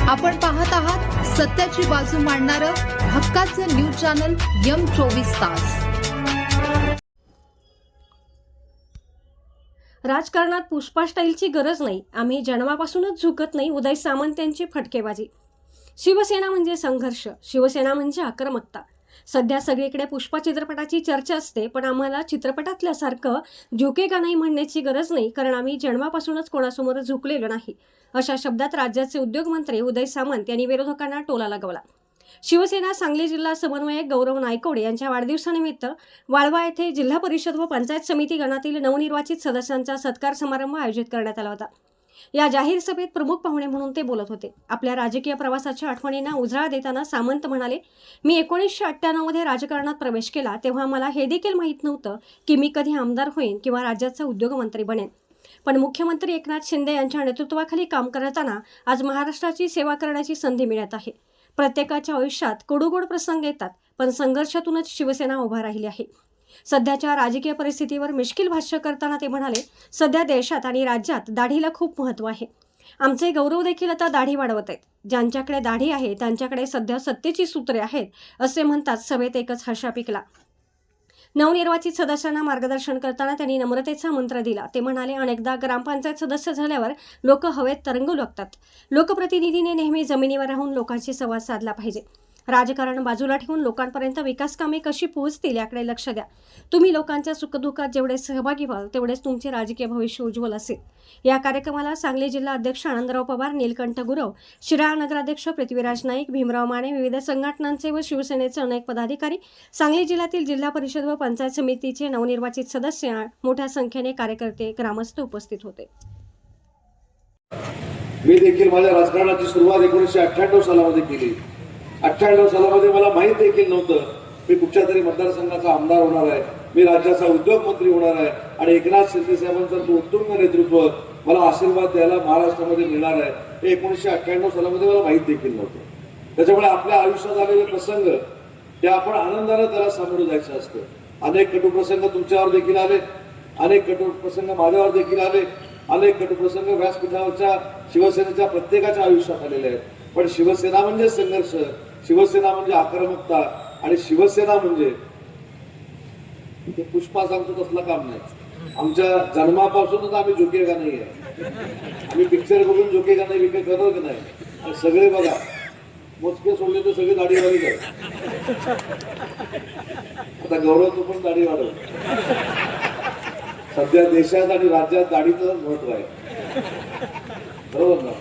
आपण पाहत आहात सत्याची बाजू मांडणारं हक्काचं न्यूज चॅनल M24 तास। राजकारणात पुष्पा स्टाईलची गरज नाही, आम्ही जन्मापासूनच झुकत नाही। उदय सामंत यांची फटकेबाजी। शिवसेना म्हणजे संघर्ष, शिवसेना म्हणजे आक्रमकता। सध्या सगळीकडे पुष्पा चित्रपटाची चर्चा असते, पण आम्हाला चित्रपटातल्यासारखं झुकेगा नाही म्हणण्याची गरज नाही, कारण आम्ही जन्मापासूनच कोणासमोर झुकलेलो नाही। अशा शब्दात राज्याचे उद्योगमंत्री उदय सामंत यांनी विरोधकांना टोला लगावला। शिवसेना सांगली जिल्हा समन्वयक गौरव नायकवडे यांच्या वाढदिवसानिमित्त वाळवा येथे जिल्हा परिषद व पंचायत समिती गणातील नवनिर्वाचित सदस्यांचा सत्कार समारंभ आयोजित करण्यात आला होता। या जाहीर सभेत प्रमुख पाहुणे म्हणून ते बोलत होते। आपल्या राजकीय प्रवासाच्या आठवणींना उजाळा देताना सामंत म्हणाले, मी 1998 मध्ये राजकारणात प्रवेश केला तेव्हा मला हे देखील माहीत नव्हतं की मी कधी आमदार होईन किंवा राज्याचा उद्योगमंत्री बनेन, पण मुख्यमंत्री एकनाथ शिंदे यांच्या नेतृत्वाखाली काम करताना आज महाराष्ट्राची सेवा करण्याची संधी मिळत आहे। प्रत्येकाच्या आयुष्यात कडूगोड प्रसंग येतात, पण संघर्षातूनच शिवसेना उभा राहिली आहे। सध्याच्या राजकीय परिस्थितीवर मिश्किल भाष्य करताना ते म्हणाले, सध्या देशात आणि राज्यात दाढीला खूप महत्त्व आहे। आमचे गौरव देखील आता दाढी वाढवत आहेत। ज्यांच्याकडे दाढी आहे त्यांच्याकडे सध्या सत्तेची सूत्रे आहेत, असे म्हणतात सभेत एकच हर्षा पिकला। नवनिर्वाचित सदस्यांना मार्गदर्शन करताना त्यांनी नम्रतेचा मंत्र दिला। ते म्हणाले, अनेकदा ग्रामपंचायत सदस्य झाल्यावर लोक हवेत तरंगू लागतात। लोकप्रतिनिधीने नेहमी जमिनीवर राहून लोकांशी संवाद साधला पाहिजे। राजकारण बाजूला ठेवून लोकांपर्यंत विकास कामे कशी पोहोचतील याकडे लक्ष द्या। तुम्ही लोकांच्या सुखदुःखात जेवढे सहभागी व्हाल तेवढेच तुमचे राजकीय भविष्य उज्ज्वल असेल। या कार्यक्रमाला सांगली जिल्हा अध्यक्ष आनंदराव पवार, नीलकंठ गुरव, शिराळा नगराध्यक्ष पृथ्वीराज नाईक, भीमराव माने, विविध संघटनांचे व शिवसेनेचे अनेक पदाधिकारी, सांगली जिल्ह्यातील जिल्हा परिषद व पंचायत समितीचे नवनिर्वाचित सदस्य, मोठ्या संख्येने कार्यकर्ते, ग्रामस्थ उपस्थित होते। मी देखील माझ्या राजकारणाची सुरुवात 1998 सालामध्ये केली। 98 सालामध्ये मला माहीत देखील नव्हतं मी कुठच्या तरी मतदारसंघाचा आमदार होणार आहे, मी राज्याचा उद्योग मंत्री होणार आहे आणि एकनाथ शिंदे साहेबांचं उत्तुंग नेतृत्व मला आशीर्वाद द्यायला महाराष्ट्रामध्ये मिळणार आहे, हे 1998 सालामध्ये मला माहीत देखील नव्हतं। त्याच्यामुळे आपल्या आयुष्यात आलेले प्रसंग ते आपण आनंदाने त्याला सामोरं जायचं असतं। अनेक कटू प्रसंग तुमच्यावर देखील आले, अनेक कटू प्रसंग माझ्यावर देखील आले, अनेक कटू प्रसंग व्यासपीठावरच्या शिवसेनेच्या प्रत्येकाच्या आयुष्यात आलेले आहेत। पण शिवसेना म्हणजे संघर्ष, शिवसेना म्हणजे आक्रमकता आणि शिवसेना म्हणजे ते पुष्पा सांगतो तसलं काम नाही। आमच्या जन्मापासूनच आम्ही झुकेगा नाही आहे। आम्ही पिक्चर बघून झुकेगा नाही विकत करत नाही। आणि सगळे बघा मोजके सोडले तर सगळे दाढीवाली आहेत। आता गौरव तू पण दाढी वाढव। सध्या देशात आणि राज्यात दाढीचं महत्व आहे, बरोबर ना?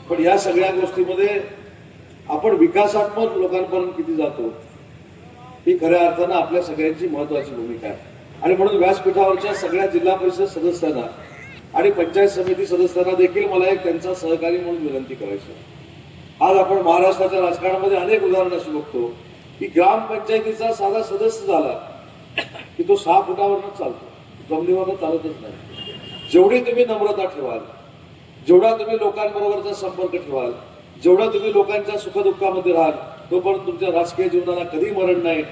पण या सगळ्या गोष्टीमध्ये आपण विकासात्मक लोकांपर्यंत किती जातो ही खऱ्या अर्थानं आपल्या सगळ्यांची महत्वाची भूमिका आहे। आणि म्हणून व्यासपीठावरच्या सगळ्या जिल्हा परिषद सदस्यांना आणि पंचायत समिती सदस्यांना देखील मला एक त्यांचा सहकारी म्हणून विनंती करायची। आज आपण महाराष्ट्राच्या राजकारणामध्ये अनेक उदाहरणं अशी बघतो की ग्रामपंचायतीचा साधा सदस्य झाला की तो 6 फुटावरच चालतो, जमिनीवरच चालतच नाही। जेवढी तुम्ही नम्रता ठेवाल, जेवढा तुम्ही लोकांबरोबरचा संपर्क ठेवाल, जेवढा तुम्ही लोकांच्या सुखदुःखामध्ये राहाल, तोपर्यंत तुमच्या राजकीय जीवनाला कधी मरण नाही।